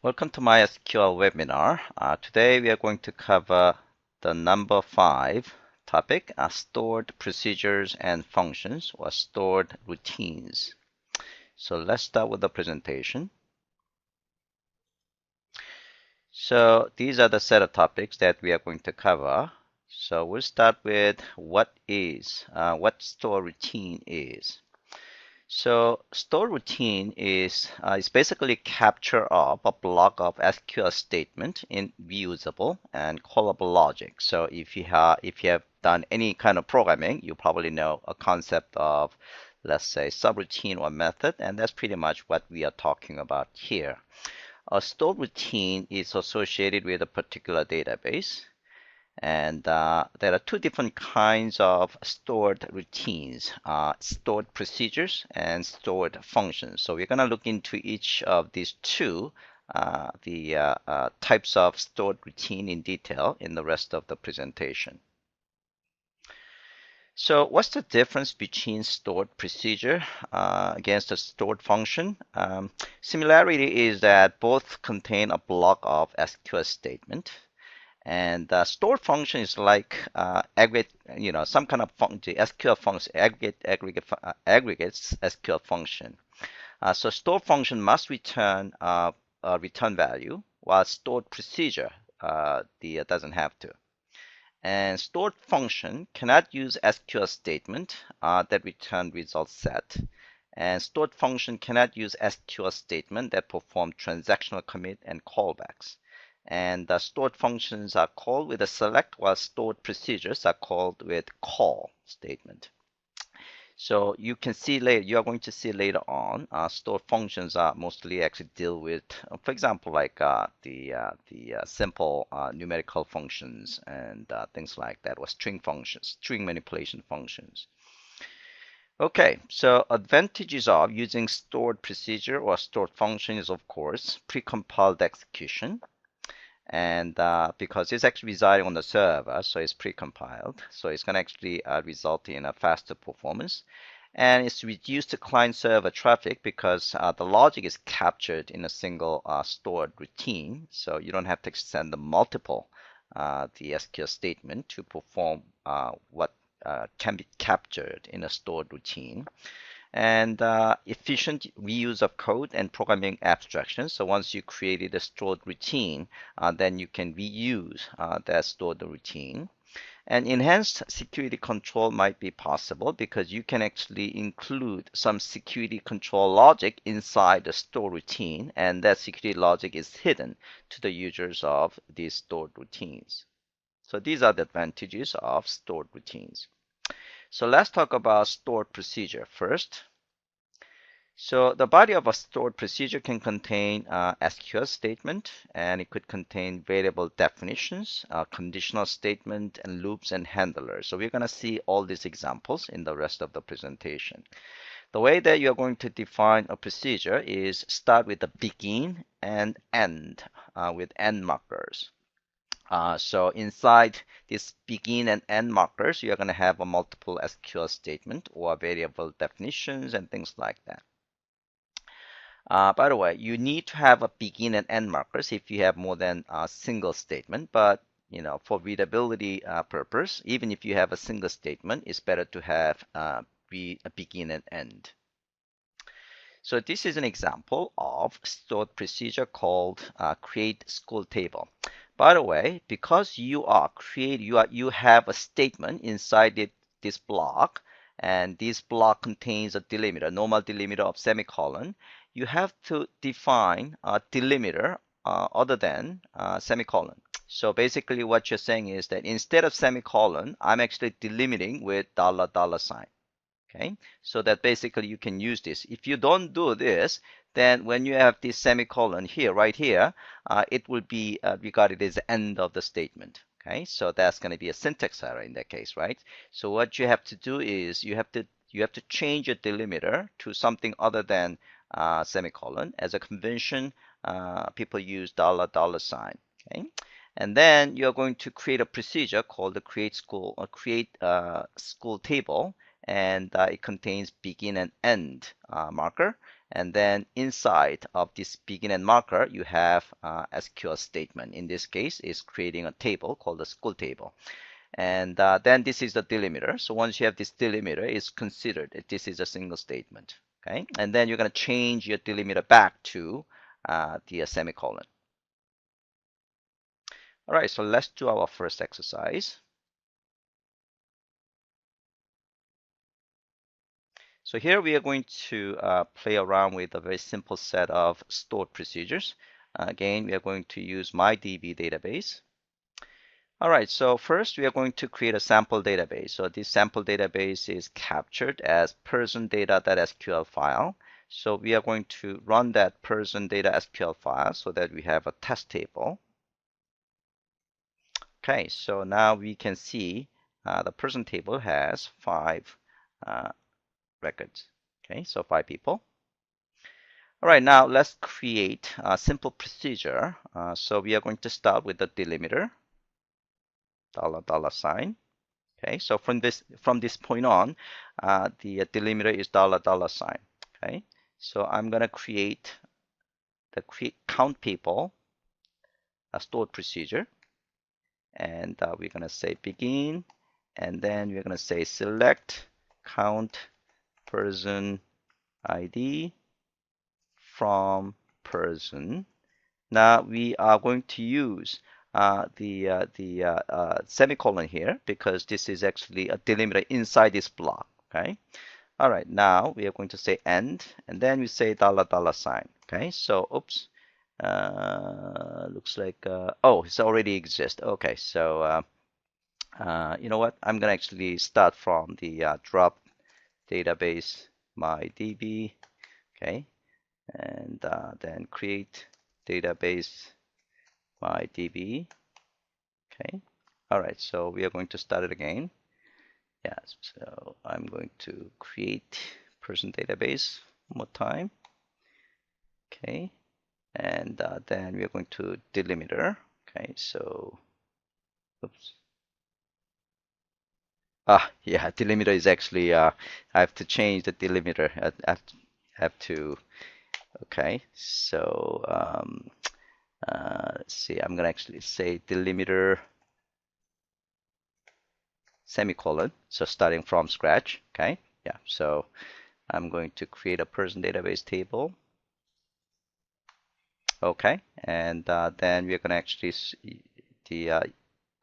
Welcome to MySQL webinar. Today we are going to cover the number 5 topic, stored procedures and functions or stored routines. So let's start with the presentation. So these are the set of topics that we are going to cover. So we'll start with what store routine is. So store routine is basically capture of a block of SQL statement in reusable and callable logic. So if you have done any kind of programming, you probably know a concept of, let's say, subroutine or method, and that's pretty much what we are talking about here. A store routine is associated with a particular database. And there are two different kinds of stored routines, stored procedures and stored functions. So we're going to look into each of these two, types of stored routine in detail in the rest of the presentation. So what's the difference between stored procedure against a stored function? Similarity is that both contain a block of SQL statement. And stored function is like aggregate, some kind of function, SQL function, aggregates SQL function. So stored function must return a return value, while stored procedure doesn't have to. And stored function cannot use SQL statement that return result set. And stored function cannot use SQL statement that perform transactional commit and callbacks. And the stored functions are called with a select, while stored procedures are called with call statement. So you can see later, you are going to see later on, stored functions are mostly actually deal with, for example, like the simple numerical functions and things like that, or string functions, string manipulation functions. Okay, so advantages of using stored procedure or stored function is, of course, precompiled execution. And because it's actually residing on the server, so it's precompiled, so it's going to actually result in a faster performance. And it's reduced client-server traffic because the logic is captured in a single stored routine, so you don't have to send the multiple the SQL statement to perform what can be captured in a stored routine. And efficient reuse of code and programming abstractions. So once you created a stored routine, then you can reuse that stored routine. And enhanced security control might be possible because you can actually include some security control logic inside the store routine, and that security logic is hidden to the users of these stored routines. So these are the advantages of stored routines. So let's talk about stored procedure first. So the body of a stored procedure can contain SQL statement, and it could contain variable definitions, conditional statement, and loops and handlers. So we're going to see all these examples in the rest of the presentation. The way that you're going to define a procedure is start with the begin and end with end markers. So inside this begin and end markers, you're going to have a multiple SQL statement or variable definitions and things like that. By the way, you need to have a begin and end markers if you have more than a single statement. But for readability purpose, even if you have a single statement, it's better to have a begin and end. So this is an example of stored procedure called create school table. By the way, because you have a statement inside this block, and this block contains a delimiter, normal delimiter of semicolon, you have to define a delimiter other than semicolon. So basically what you're saying is that instead of semicolon, I'm actually delimiting with $sign. Okay, so that basically you can use this. If you don't do this, then when you have this semicolon here, right here, it will be regarded as the end of the statement. Okay, so that's going to be a syntax error in that case, right? So what you have to do is you have to change your delimiter to something other than semicolon. As a convention, people use $sign. Okay, and then you're going to create a procedure called the create school table, and it contains begin and end marker, And then inside of this begin and marker, you have SQL statement. In this case, is creating a table called the school table. And then this is the delimiter. So once you have this delimiter, it's considered that this is a single statement. Okay, and then you're going to change your delimiter back to the semicolon. All right, so let's do our first exercise. So here we are going to play around with a very simple set of stored procedures. Again, we are going to use MyDB database. All right, so first we are going to create a sample database. So this sample database is captured as person data.sql file. So we are going to run that person data SQL file so that we have a test table. Okay, so now we can see the person table has 5 records. Okay, so 5 people. All right, now let's create a simple procedure. So we are going to start with the delimiter, $$sign. Okay, so from this point on, the delimiter is $$sign. Okay, so I'm gonna create the count people a stored procedure, and we're gonna say begin, and then we're gonna say select count person ID from person. Now we are going to use the semicolon here because this is actually a delimiter inside this block. Okay. All right. Now we are going to say end, and then we say $$sign. Okay. So oops. Looks like oh, it's already exist. Okay. So you know what? I'm gonna actually start from the drop database MyDB. Okay. And then create database MyDB. Okay. All right. So we are going to start it again. Yeah. So I'm going to create person database one more time. Okay. And then we are going to delimiter. Okay. So, oops. Yeah. Delimiter is actually I have to change the delimiter. I have to. Okay. So let's see. I'm gonna actually say delimiter semicolon. So starting from scratch. Okay. Yeah. So I'm going to create a person database table. Okay. And then we're going to actually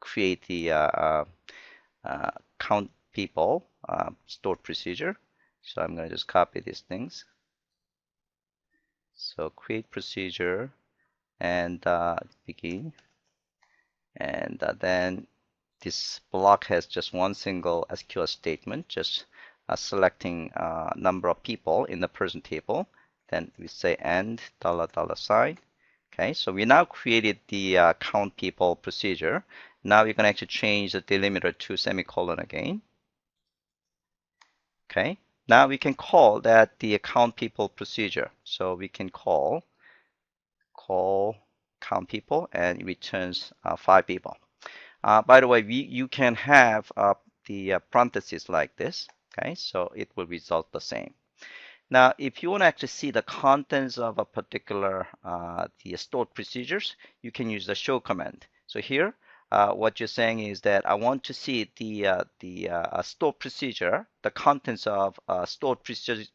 create the count people stored procedure. So I'm going to just copy these things. So create procedure and begin. And then this block has just one single SQL statement, just selecting number of people in the person table. Then we say end $$sign. Okay, so we now created the count people procedure. Now we can actually change the delimiter to semicolon again. Okay, now we can call that the count people procedure. So we can call count people, and it returns 5 people. By the way, you can have the parentheses like this. Okay, so it will result the same. Now, if you want to actually see the contents of a particular the stored procedures, you can use the show command. So here, what you're saying is that I want to see the stored procedure, the contents of a stored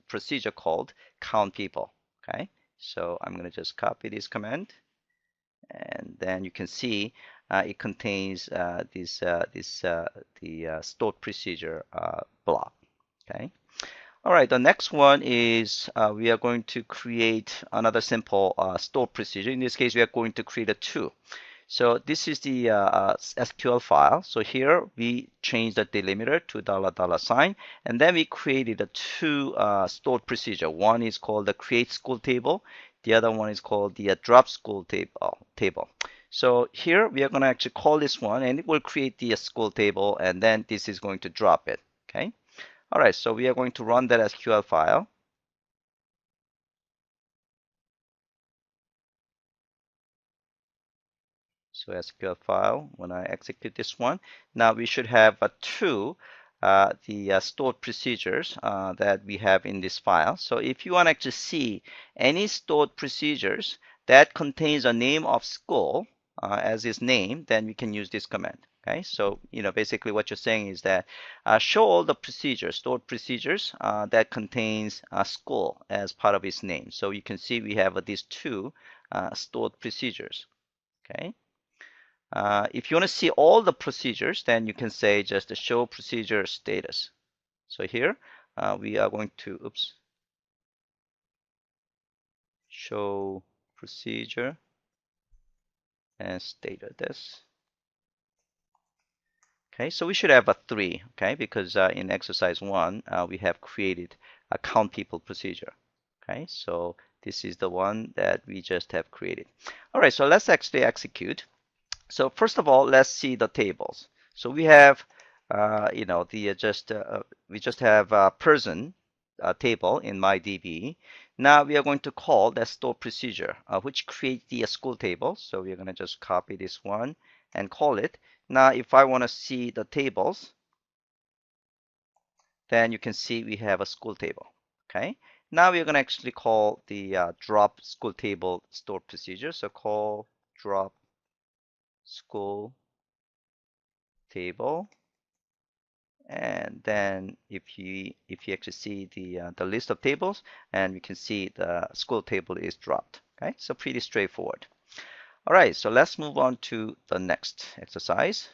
procedure called count people. Okay, so I'm going to just copy this command, and then you can see it contains the stored procedure block. Okay. All right, the next one is we are going to create another simple stored procedure. In this case, we are going to create a 2. So this is the SQL file. So here we change the delimiter to $$sign, and then we created a 2 stored procedure. One is called the create school table. The other one is called the drop school table. So here we are going to actually call this one, and it will create the school table, and then this is going to drop it. Okay. All right, so we are going to run that SQL file. So SQL file, when I execute this one, now we should have a 2 the stored procedures that we have in this file. So if you want to actually see any stored procedures that contains a name of school as its name, then we can use this command. Okay, so basically what you're saying is that show all the procedures, stored procedures that contains school as part of its name. So you can see we have these two stored procedures. Okay. If you want to see all the procedures, then you can say just show procedure status. So here we are going to, show procedure and status. Okay, so we should have a 3, okay, because in exercise 1, we have created a count people procedure. Okay, so this is the one that we just have created. All right, so let's actually execute. So first of all, let's see the tables. So we have, we just have a person table in MyDB. Now we are going to call that store procedure, which creates the school table. So we're going to just copy this one and call it. Now, if I want to see the tables, then you can see we have a school table. Okay. Now we're going to actually call the drop school table store procedure. So call drop school table, and then if you actually see the list of tables, and we can see the school table is dropped. Okay, so pretty straightforward. All right, so let's move on to the next exercise.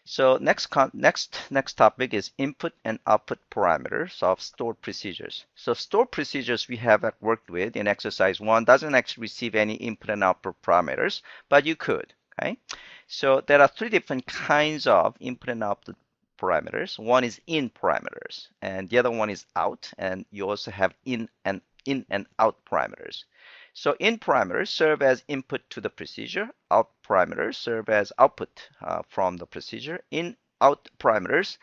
So next topic is input and output parameters of stored procedures. So stored procedures we have worked with in exercise 1 doesn't actually receive any input and output parameters, but you could. Okay, so there are 3 different kinds of input and output parameters. One is in parameters, and the other one is out, and you also have in and out parameters. So in parameters serve as input to the procedure. Out parameters serve as output from the procedure. In out parameters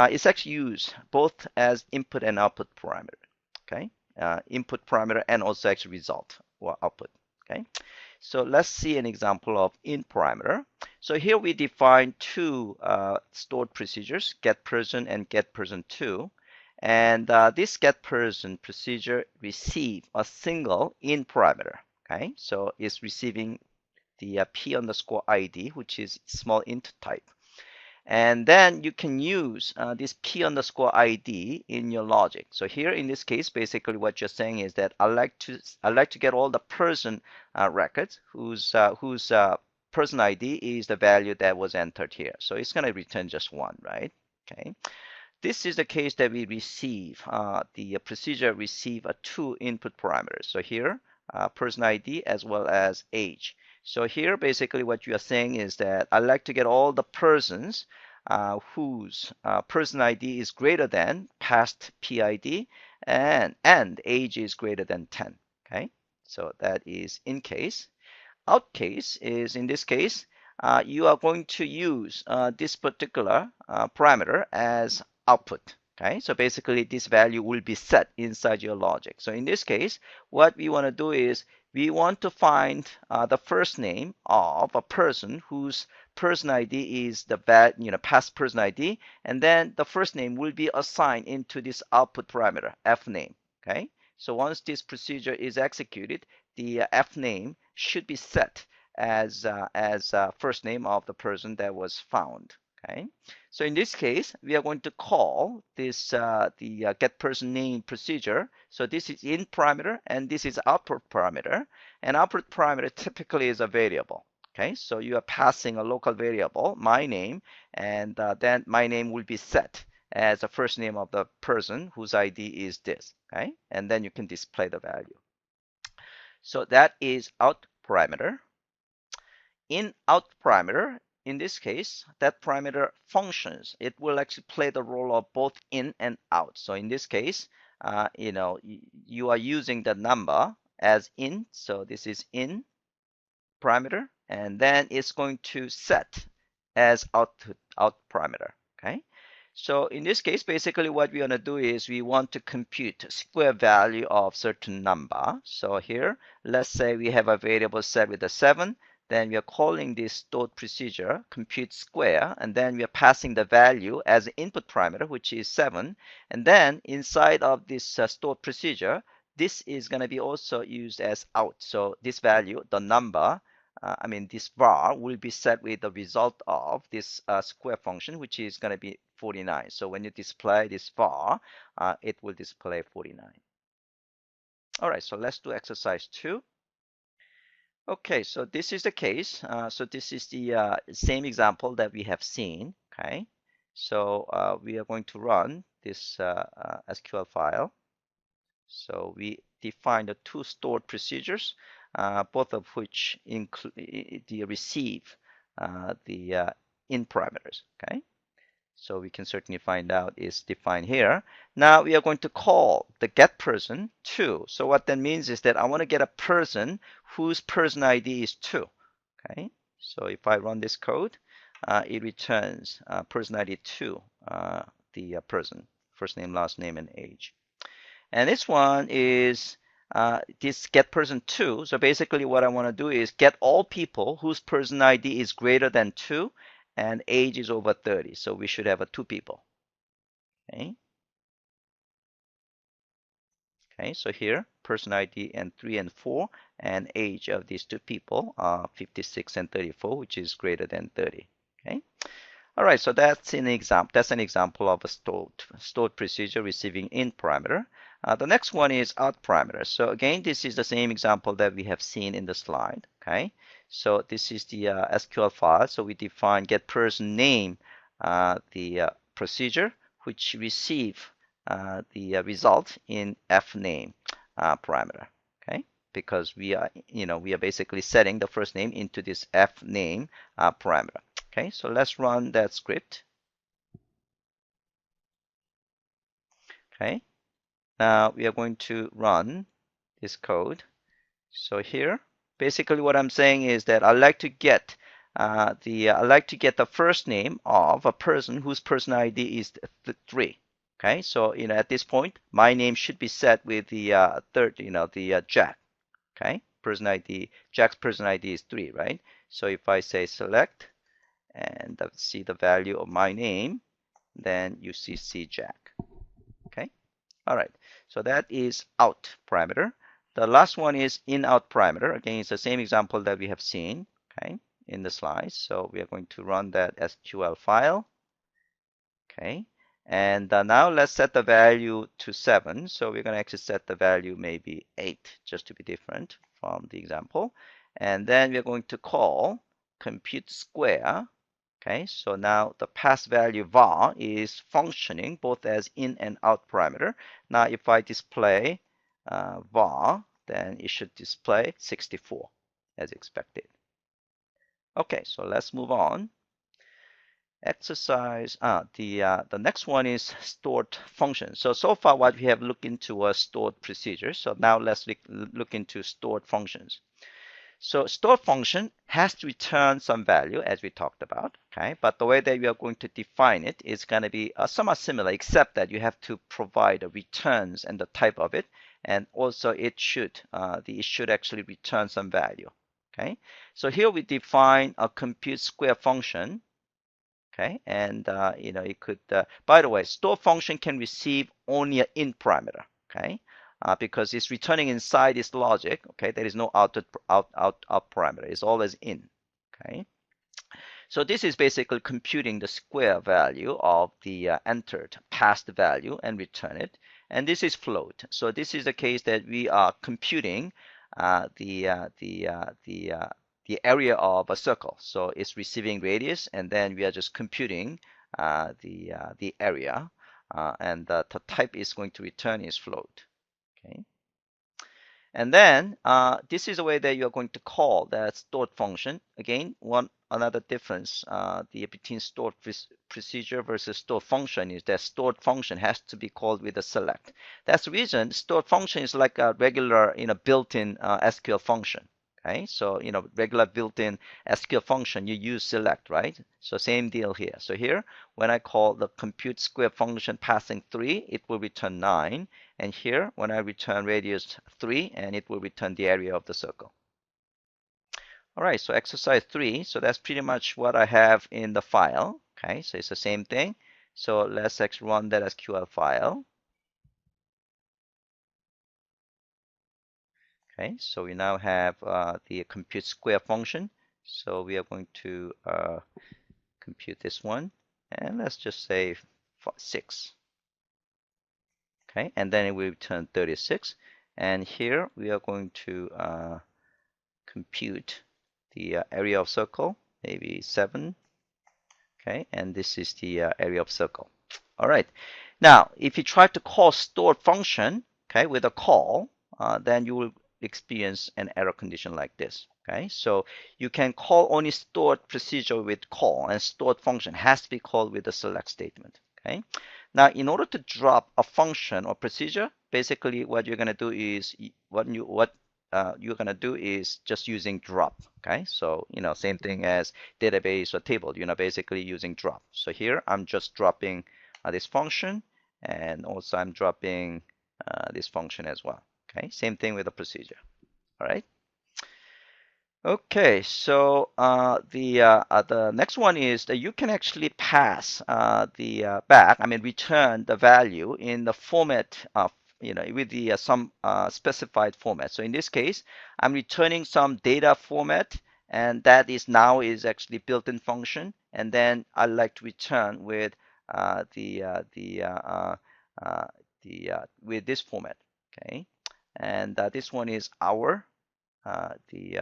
is actually used both as input and output parameter. Okay, input parameter and also actually result or output. Okay, so let's see an example of in parameter. So here we define 2 stored procedures, get person and get person 2. And this get person procedure receive a single in parameter. Okay, so it's receiving the p underscore id, which is small int type. And then you can use this p underscore id in your logic. So here in this case, basically what you're saying is that I like to get all the person records whose person ID is the value that was entered here. So it's going to return just 1, right? Okay. This is the case that we receive, the procedure receive 2 input parameters. So here, person ID as well as age. So here, basically what you are saying is that I like to get all the persons whose person ID is greater than past PID and age is greater than 10. Okay, so that is in case. Out case is in this case, you are going to use this particular parameter as output. Okay, so basically this value will be set inside your logic. So in this case, what we want to do is we want to find the first name of a person whose person ID is the past person ID, and then the first name will be assigned into this output parameter f name. Okay, so once this procedure is executed, the f name should be set as first name of the person that was found. Okay, so in this case, we are going to call this the get person name procedure. So this is in parameter and this is output parameter. And output parameter typically is a variable. Okay, so you are passing a local variable, my name, and then my name will be set as the first name of the person whose ID is this. Okay, and then you can display the value. So that is out parameter. In out parameter, in this case, that parameter functions. It will actually play the role of both in and out. So in this case, you are using the number as in. So this is in parameter, and then it's going to set as out parameter. Okay. So in this case, basically what we want to do is we want to compute square value of certain number. So here, let's say we have a variable set with a 7. then we are calling this stored procedure compute square, and then we are passing the value as an input parameter, which is 7. And then inside of this stored procedure, this is going to be also used as out. So this value, the number, this var will be set with the result of this square function, which is going to be 49. So when you display this var, it will display 49. All right, so let's do exercise 2. Okay, so this is the case. So this is the same example that we have seen. Okay, so we are going to run this SQL file. So we define the two stored procedures, both of which include the receive the in parameters. Okay, so we can certainly find out is defined here. Now we are going to call the get person 2. So what that means is that I want to get a person whose person ID is 2. Okay, so if I run this code, it returns person ID 2, the person, first name, last name, and age. And this one is this get person 2. So basically what I want to do is get all people whose person ID is greater than 2 and age is over 30. So we should have 2 people. Okay. Okay, so here person ID and 3 and 4 and age of these 2 people are 56 and 34, which is greater than 30. Okay. All right, so that's an example. That's an example of a stored procedure receiving in parameter. The next one is out parameter. So again, this is the same example that we have seen in the slide. Okay, so this is the SQL file. So we define get person name, the procedure which receive the result in f name parameter. Okay, because we are basically setting the first name into this f name parameter. Okay, so let's run that script. Okay, now we are going to run this code. So here, basically what I'm saying is that I like to get the first name of a person whose person ID is 3. Okay, so at this point, my name should be set with the Jack. Okay, Jack's person ID is 3, right? So if I say select and see the value of my name, then you see Jack. Okay, all right, so that is out parameter. The last one is in out parameter. Again, it's the same example that we have seen, okay, in the slides. So we are going to run that SQL file. Okay, and now let's set the value to 7. So we're going to actually set the value maybe 8, just to be different from the example. And then we're going to call compute square. Okay, so now the pass value var is functioning both as in and out parameter. Now if I display var, then it should display 64 as expected. Okay, so let's move on. Exercise, the next one is stored function. So far what we have looked into was stored procedures. So now let's look into stored functions. So stored function has to return some value as we talked about, okay? But the way that we are going to define it is going to be somewhat similar, except that you have to provide the returns and the type of it, and also it should actually return some value, okay? So here we define a compute square function, okay? And it could, by the way, store function can receive only an in parameter, okay? Because it's returning inside this logic, okay? There is no out parameter. It's always in, okay? So this is basically computing the square value of the entered passed value and return it. And this is float. So this is the case that we are computing the area of a circle. So it's receiving radius, and then we are just computing the area, and the type is going to return is float. Okay, and then this is the way that you're going to call that stored function. Again, another difference between stored procedure versus stored function is that stored function has to be called with a select. That's the reason stored function is like a regular built-in SQL function. Okay, so regular built-in SQL function, you use select, right? So same deal here. So here, when I call the compute square function passing 3, it will return 9. And here, when I return radius 3, and it will return the area of the circle. All right, so exercise 3. So that's pretty much what I have in the file. Okay, so it's the same thing. So let's actually run that SQL file. Okay, so we now have the compute square function. So we are going to compute this one, and let's just say 6. Okay, and then it will return 36. And here we are going to compute the area of circle, maybe 7. Okay, and this is the area of circle. All right. Now, if you try to call stored function, okay, with a call, then you will experience an error condition like this. Okay, so you can call only stored procedure with call, and stored function has to be called with a select statement. Okay. Now, in order to drop a function or procedure, basically what you're going to do is you're going to do is just using drop. Okay, so same thing as database or table. Basically using drop. So here I'm just dropping this function, and also I'm dropping this function as well. Okay, same thing with the procedure. All right. Okay, so the next one is that you can actually pass return the value in the format of, with the some specified format. So in this case, I'm returning some data format, and that is now is actually built-in function, and then I like to return with with this format. Okay, and this one is our the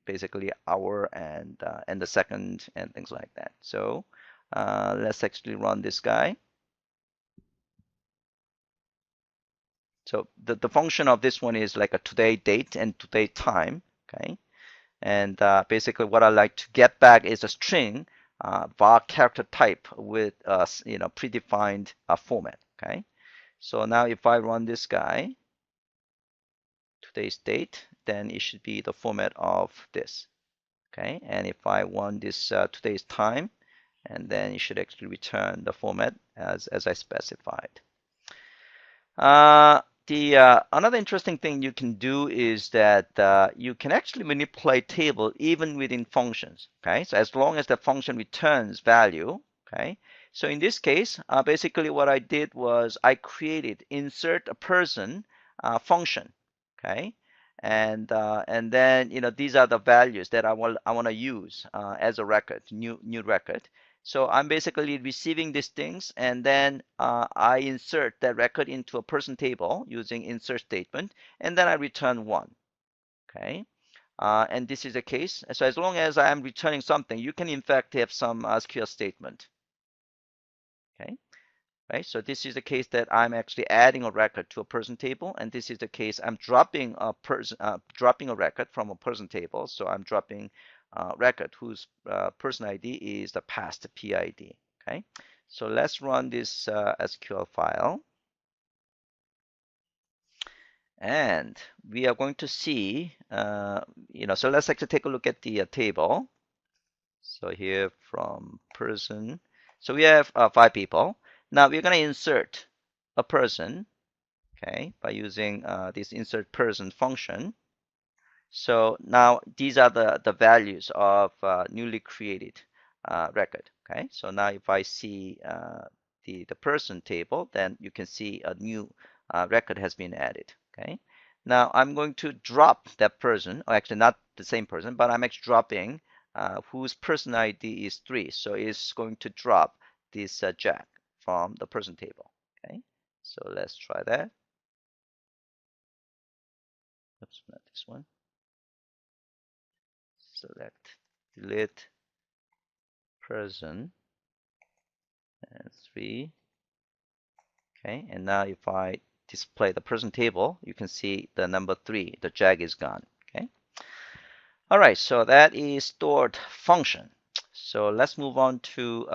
basically hour and the second and things like that. So let's actually run this guy. So the function of this one is like a today date and today time. Okay, and basically what I like to get back is a string var character type with predefined format. Okay, so now if I run this guy, today's date, then it should be the format of this. Okay, and if I want this today's time, and then you should actually return the format as I specified. The another interesting thing you can do is that you can actually manipulate table even within functions. Okay, so as long as the function returns value. Okay, so in this case, basically what I did was I created insert a person function. Okay, and then these are the values that I want to use as a record, new record. So I'm basically receiving these things, and then I insert that record into a person table using insert statement, and then I return 1. Okay, and this is the case. So as long as I am returning something, you can in fact have some SQL statement. Okay. Right, so this is the case that I'm actually adding a record to a person table, and this is the case I'm dropping a record from a person table. So I'm dropping a record whose person ID is the past PID. Okay, so let's run this SQL file, and we are going to see, so let's actually take a look at the table. So here from person, so we have 5 people. Now we're going to insert a person, okay, by using this insert person function. So now these are the values of newly created record. Okay, so now if I see the person table, then you can see a new record has been added. Okay, now I'm going to drop that person, or actually not the same person, but I'm actually dropping whose person ID is 3. So it's going to drop this Jack from the person table. Okay, so let's try that. Oops, not this one. Select, delete, person, and 3. Okay, and now if I display the person table, you can see the number 3, the Jag is gone. Okay. All right, so that is stored function. So let's move on to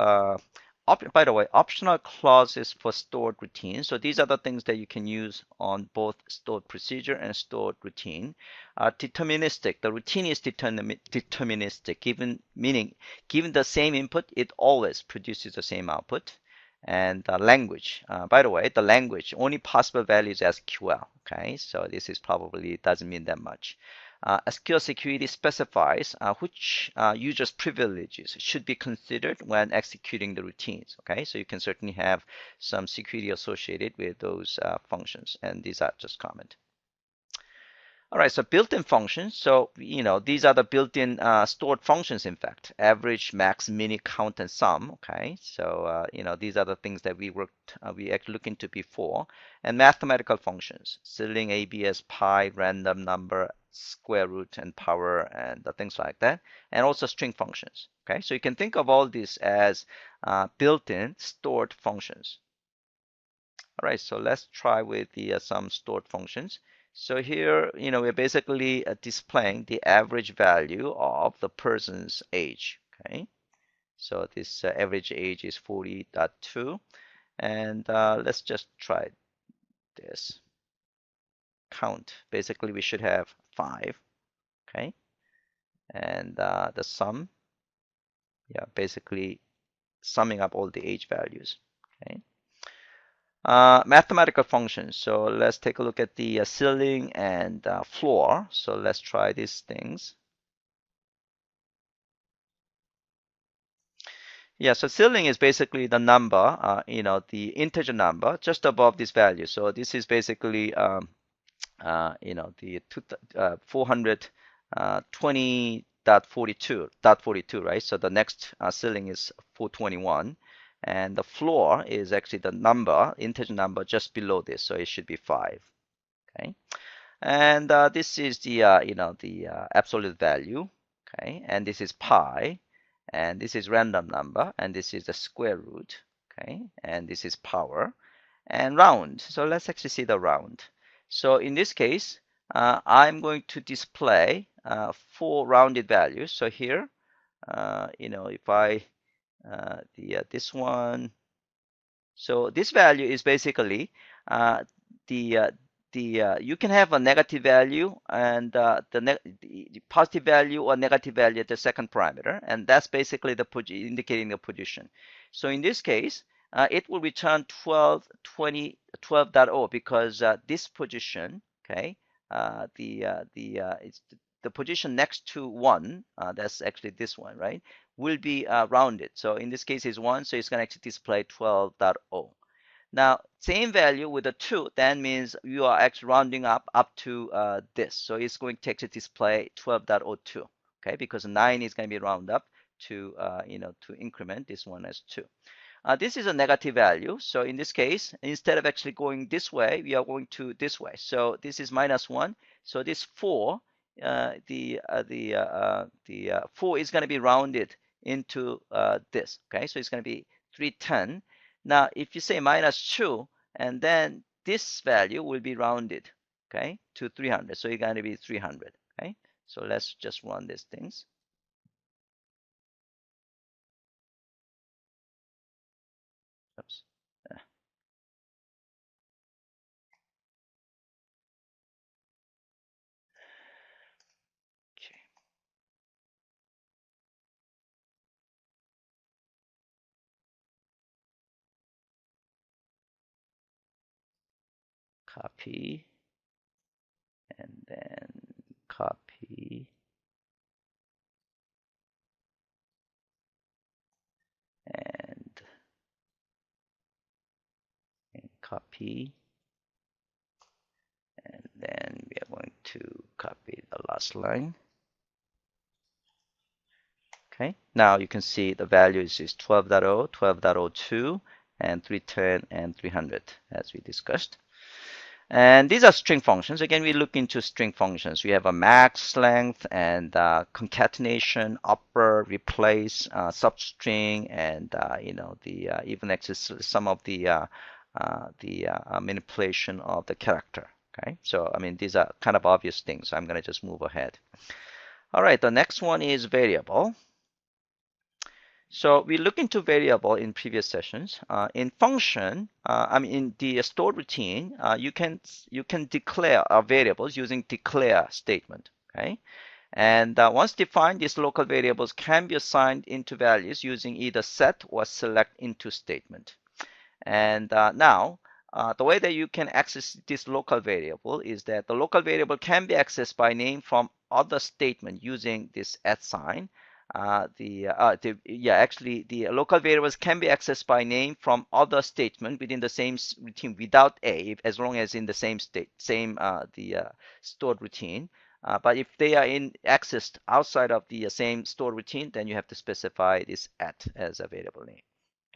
by the way, optional clauses for stored routine. So these are the things that you can use on both stored procedure and stored routine. Deterministic, the routine is deterministic, meaning given the same input, it always produces the same output. And language, by the way, the language, only possible value is SQL. Okay, so this is probably doesn't mean that much. SQL security specifies which users' privileges should be considered when executing the routines. Okay, so you can certainly have some security associated with those functions, and these are just common. All right, so built-in functions. So, these are the built-in stored functions, in fact, average, max, mini, count, and sum. Okay, so, these are the things that we actually looked into before. And mathematical functions, ceiling, ABS, pi, random number, square root, and power, and things like that. And also string functions. Okay, so you can think of all these as built-in stored functions. All right, so let's try with the some stored functions. So here, we're basically displaying the average value of the person's age. Okay, so this average age is 40.2, and let's just try this count. Basically, we should have 5. Okay, and the sum, yeah, basically summing up all the age values. Okay. Mathematical functions. So let's take a look at the ceiling and floor. So let's try these things. Yeah, so ceiling is basically the number, the integer number just above this value. So this is basically, the 420.42, right? So the next ceiling is 421. And the floor is actually the number, integer number just below this. So it should be 5. Okay. And this is the, the absolute value. Okay. And this is pi. And this is random number. And this is the square root. Okay. And this is power. And round. So let's actually see the round. So in this case, I'm going to display 4 rounded values. So here, if I, this one, so this value is basically the you can have a negative value and the positive value or negative value at the second parameter, and that's basically the indicating the position. So in this case, it will return 12.0 because this position, okay, it's the position next to 1, that's actually this one, right, will be rounded. So in this case is 1, so it's going to actually display 12.0. Now, same value with a 2, that means you are actually rounding up to this. So it's going to actually display 12.02, okay, because 9 is going to be round up to, to increment this one as 2. This is a negative value. So in this case, instead of actually going this way, we are going to this way. So this is -1. So this 4, the 4 is going to be rounded into this. Okay, so it's going to be 310. Now, if you say -2, and then this value will be rounded, okay, to 300. So it's going to be 300. Okay, so let's just run these things. Oops. Okay. Copy, and then copy, and copy, and then we are going to copy the last line. Okay, now you can see the values is 12.0, 12.02, and 310 and 300 as we discussed. And these are string functions. Again, we look into string functions. We have a max length and concatenation, upper, replace, substring, and the even access some of the manipulation of the character. Okay, so I mean these are kind of obvious things. So I'm going to just move ahead. All right, the next one is variable. So we look into variable in previous sessions. In function, in the stored routine, you can declare variables using declare statement. Okay, and once defined, these local variables can be assigned into values using either set or select into statement. And now, the way that you can access this local variable is that the local variable can be accessed by name from other statement using this @ sign. Actually, the local variables can be accessed by name from other statement within the same routine without a, as long as in the same state, stored routine. But if they are accessed outside of the same stored routine, then you have to specify this @ as a variable name.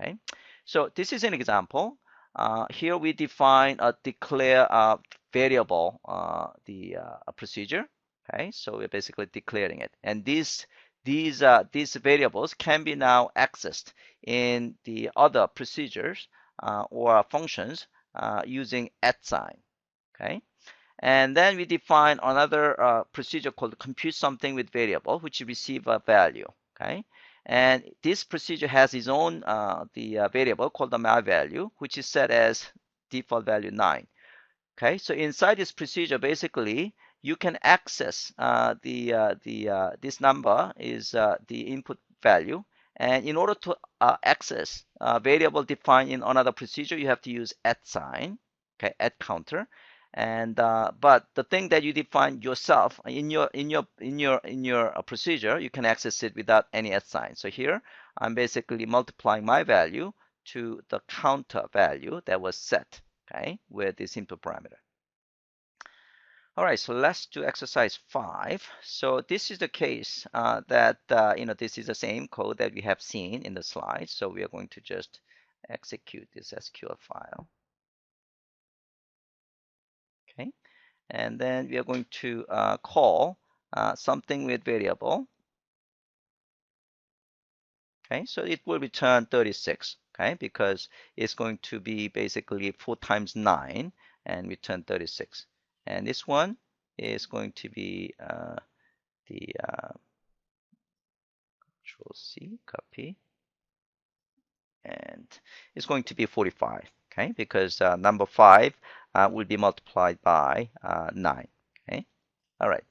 Okay, so this is an example. Here we define a declare variable, a procedure. Okay, so we're basically declaring it, and these variables can be now accessed in the other procedures or functions using @ sign. Okay, and then we define another procedure called compute something with variable, which receive a value. Okay, and this procedure has its own variable called the my_value, which is set as default value 9. Okay, so inside this procedure, basically, you can access this number is the input value, and in order to access a variable defined in another procedure, you have to use @ sign, okay, @ counter, and but the thing that you define yourself in your procedure, you can access it without any @ sign. So here, I'm basically multiplying my value to the counter value that was set, okay, with this input parameter. All right, so let's do exercise 5. So this is the case that, this is the same code that we have seen in the slide. So we are going to just execute this SQL file. Okay, and then we are going to call something with variable. Okay, so it will return 36, okay, because it's going to be basically 4 times 9 and return 36. And this one is going to be the Control-C, copy, and it's going to be 45, okay, because number 5 will be multiplied by 9, okay. All right.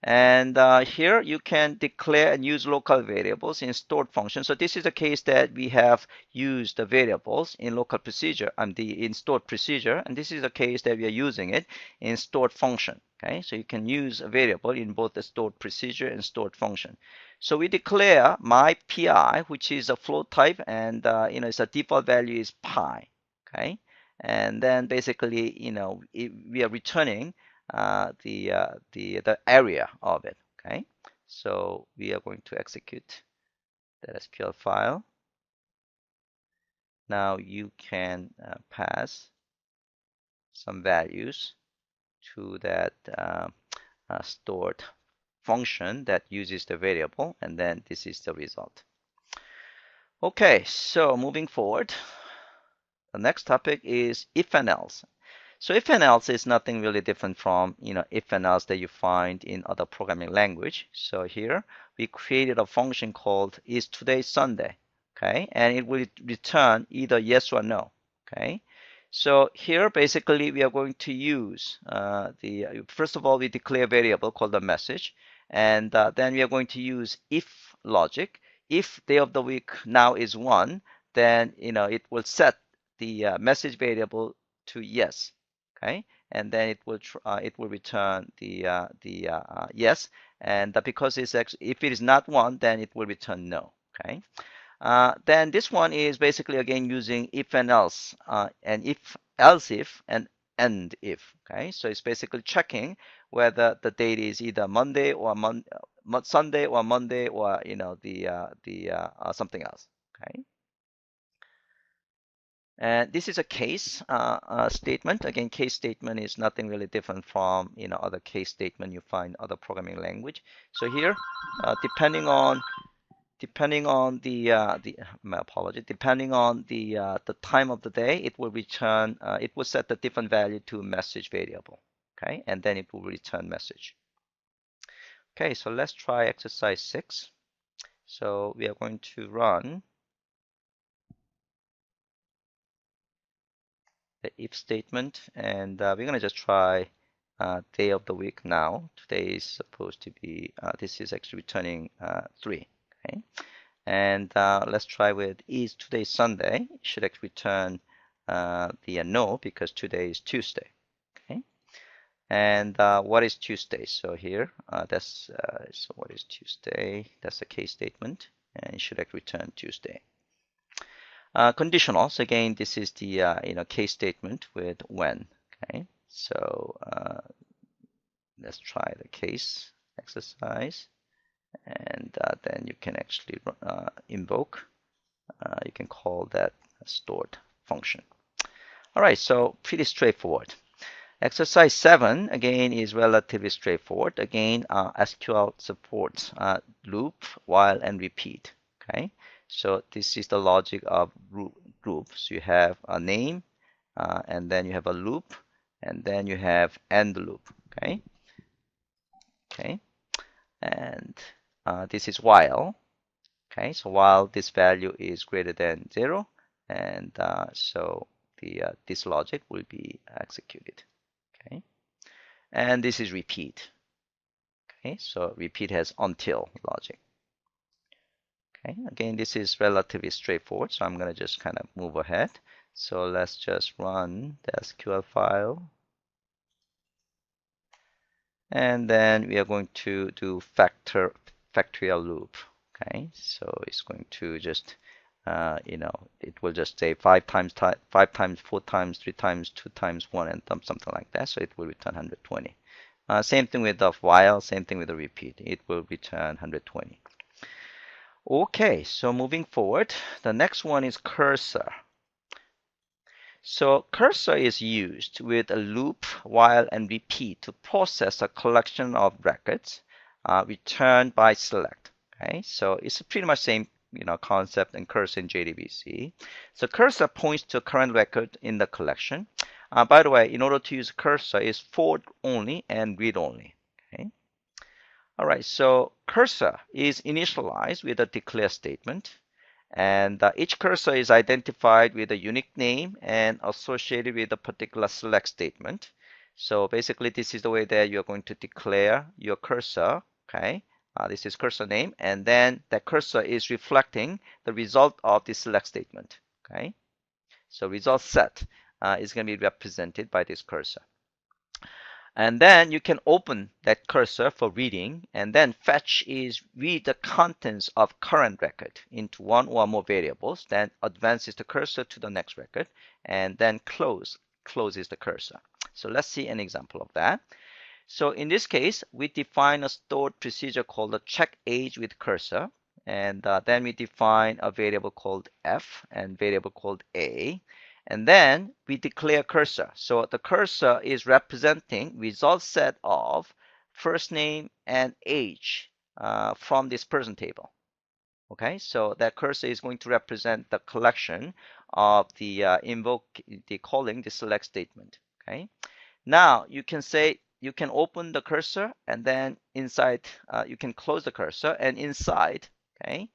And here you can declare and use local variables in stored functions. So this is a case that we have used the variables in local procedure and in stored procedure, and this is a case that we are using it in stored function. Okay, so you can use a variable in both the stored procedure and stored function. So we declare my pi, which is a float type, and its a default value is pi. Okay, and then basically we are returning the area of it. Okay, so we are going to execute that SQL file. Now you can pass some values to that stored function that uses the variable, and then this is the result. Okay, so moving forward, the next topic is if and else. So if and else is nothing really different from if and else that you find in other programming language. So here we created a function called is today Sunday, okay, and it will return either yes or no, okay. So here basically we are going to use first of all we declare a variable called the message, and then we are going to use if logic. If day of the week now is 1, then it will set the message variable to yes. Okay, and then it will return the yes, and because it's actually if it is not 1, then it will return no. Okay, then this one is basically again using if and else, and if else if and end if. Okay, so it's basically checking whether the date is either Monday or Sunday or Monday or something else. Okay. And this is a case statement. Again, case statement is nothing really different from other case statement you find other programming language. So here, depending on the my apology, depending on the time of the day, it will return. It will set the different value to a message variable. Okay, and then it will return message. Okay, so let's try exercise 6. So we are going to run the if statement, and we're going to just try day of the week now. Today is supposed to be, this is actually returning 3. Okay, and let's try with is today Sunday. It should actually return the no, because today is Tuesday. Okay, And what is Tuesday? So here, so what is Tuesday? That's a case statement, and it should return Tuesday. Conditionals, again, this is the case statement with when. Okay, so let's try the case exercise, and then you can actually invoke. You can call that a stored function. All right, so pretty straightforward. Exercise 7, again, is relatively straightforward. Again, SQL supports loop, while, and repeat. Okay, so this is the logic of groups. You have a name, and then you have a loop, and then you have end loop. Okay, and this is while. Okay, so while this value is greater than 0, and so this logic will be executed. Okay, and this is repeat. Okay, so repeat has until logic. Okay, again, this is relatively straightforward, so I'm going to just kind of move ahead. So let's just run the SQL file. And then we are going to do factorial loop. Okay, so it's going to just, it will just say 5 times, 5 times, 4 times, 3 times, 2 times 1, and something like that. So it will return 120. Same thing with the while, same thing with the repeat. It will return 120. Okay, so moving forward, the next one is cursor. So cursor is used with a loop, while, and repeat to process a collection of records returned by select. Okay, so it's pretty much same concept in cursor in JDBC. So cursor points to a current record in the collection. By the way, in order to use cursor, is for only and read only. Okay. All right, so cursor is initialized with a declare statement. And each cursor is identified with a unique name and associated with a particular select statement. So basically, this is the way that you're going to declare your cursor. Okay, this is cursor name, and then that cursor is reflecting the result of the select statement. Okay, so result set is going to be represented by this cursor. And then you can open that cursor for reading, and then fetch is read the contents of current record into one or more variables, then advances the cursor to the next record, and then closes the cursor. So let's see an example of that. So in this case, we define a stored procedure called a check age with cursor, and then we define a variable called f and variable called a. And then we declare cursor. So the cursor is representing result set of first name and age from this person table. Okay, so that cursor is going to represent the collection of the calling the select statement. Okay, now you can say you can open the cursor, and then inside you can close the cursor, and inside, okay,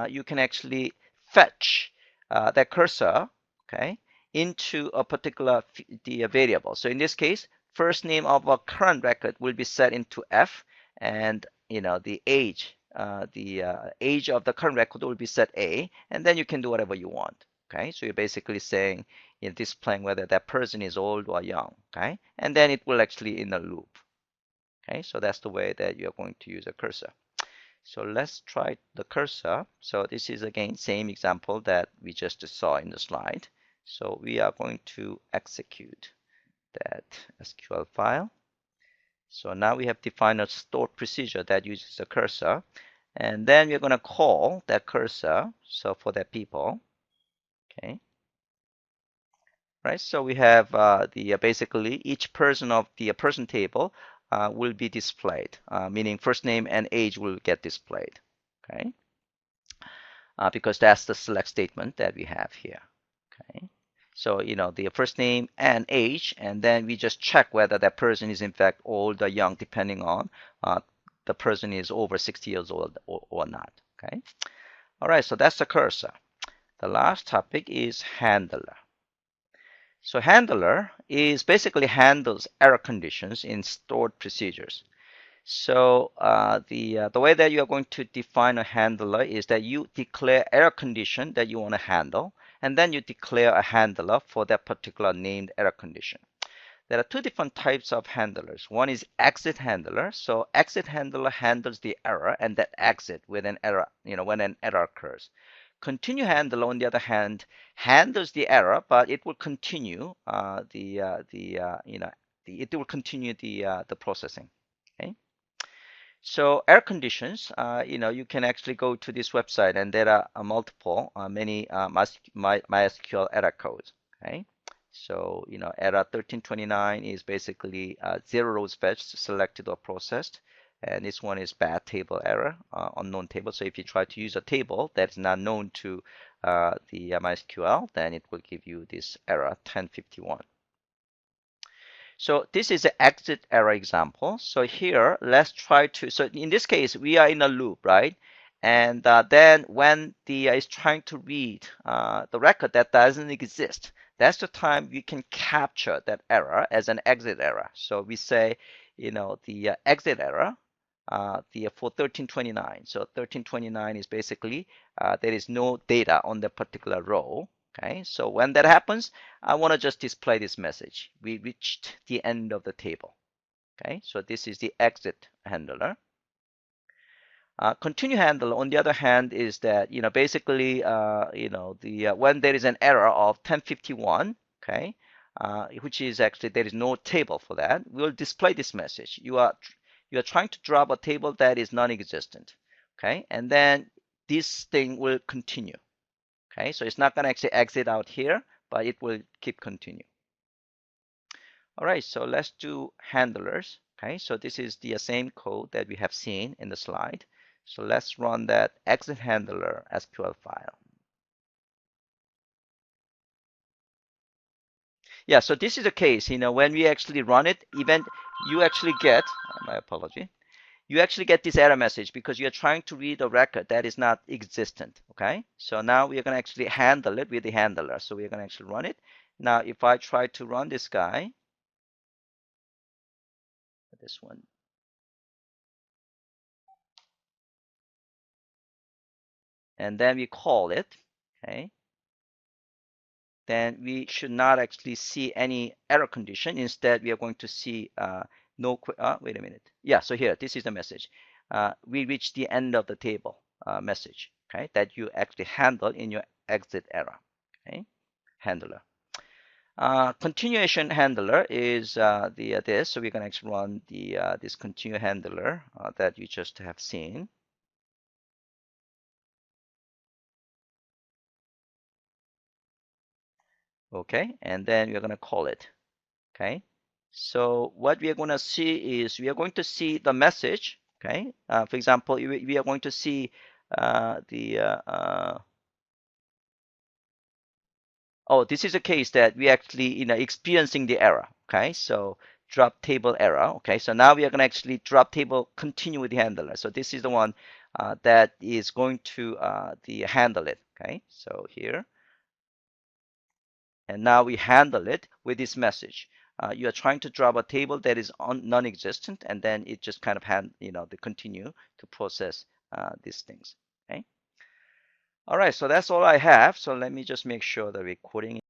you can actually fetch that cursor, okay, into a particular variable. So in this case, first name of a current record will be set into F, and the age of the current record will be set A, and then you can do whatever you want. Okay, so you're basically saying, displaying whether that person is old or young. Okay, and then it will actually in a loop. Okay, so that's the way that you're going to use a cursor. So let's try the cursor. So this is again same example that we just saw in the slide. So we are going to execute that SQL file. So now we have defined a stored procedure that uses a cursor, and then we're going to call that cursor. So for that people, okay, right? So we have basically each person of the person table will be displayed, meaning first name and age will get displayed, okay? Because that's the select statement that we have here, okay? So, the first name and age, and then we just check whether that person is in fact old or young, depending on the person is over 60 years old or not, okay? All right, so that's the cursor. The last topic is handler. So handler is basically handles error conditions in stored procedures. So the way that you are going to define a handler is that you declare error condition that you want to handle, and then you declare a handler for that particular named error condition. There are two different types of handlers. One is exit handler. So exit handler handles the error and that exit with an error, when an error occurs. Continue handler, on the other hand, handles the error, but it will continue it will continue the processing. Okay. So error conditions, you can actually go to this website and there are many MySQL error codes. Okay. So, error 1329 is basically 0 rows fetched, selected, or processed. And this one is bad table error, unknown table. So if you try to use a table that's not known to the MySQL, then it will give you this error 1051. So this is an exit error example. So here, let's try to, so in this case, we are in a loop, right? And then when it's trying to read the record that doesn't exist, that's the time you can capture that error as an exit error. So we say, the exit error for 1329. So 1329 is basically there is no data on the particular row. Okay, so when that happens, I want to just display this message. We reached the end of the table. Okay, so this is the exit handler. Continue handler, on the other hand, is that basically when there is an error of 1051, okay, which is actually there is no table for that, we'll display this message. You are trying to drop a table that is non-existent, okay, and then this thing will continue. Okay, so it's not going to actually exit out here, but it will keep continue. All right, so let's do handlers. Okay, so this is the same code that we have seen in the slide. So let's run that exit handler SQL file. Yeah, so this is the case, when we actually run it, you actually get, my apology, you actually get this error message because you're trying to read a record that is not existent. Okay, so now we are going to actually handle it with the handler. So we're going to actually run it. Now, if I try to run this guy, this one, and then we call it, okay, then we should not actually see any error condition. Instead, we are going to see wait a minute. Yeah, so here, this is the message. We reached the end of the table message, okay, that you actually handle in your exit error, okay, handler. Continuation handler is this. So we're going to actually run this continue handler that you just have seen. Okay, and then we're going to call it. Okay, so what we are going to see is we are going to see the message. Okay, for example, we are going to see oh, this is a case that we actually experiencing the error. Okay, so drop table error. Okay, so now we are going to actually drop table continue with the handler. So this is the one that is going to handle it. Okay, so here. And now we handle it with this message. You are trying to drop a table that is non-existent, and then it just kind of they continue to process these things. Okay. All right, so that's all I have. So let me just make sure the recording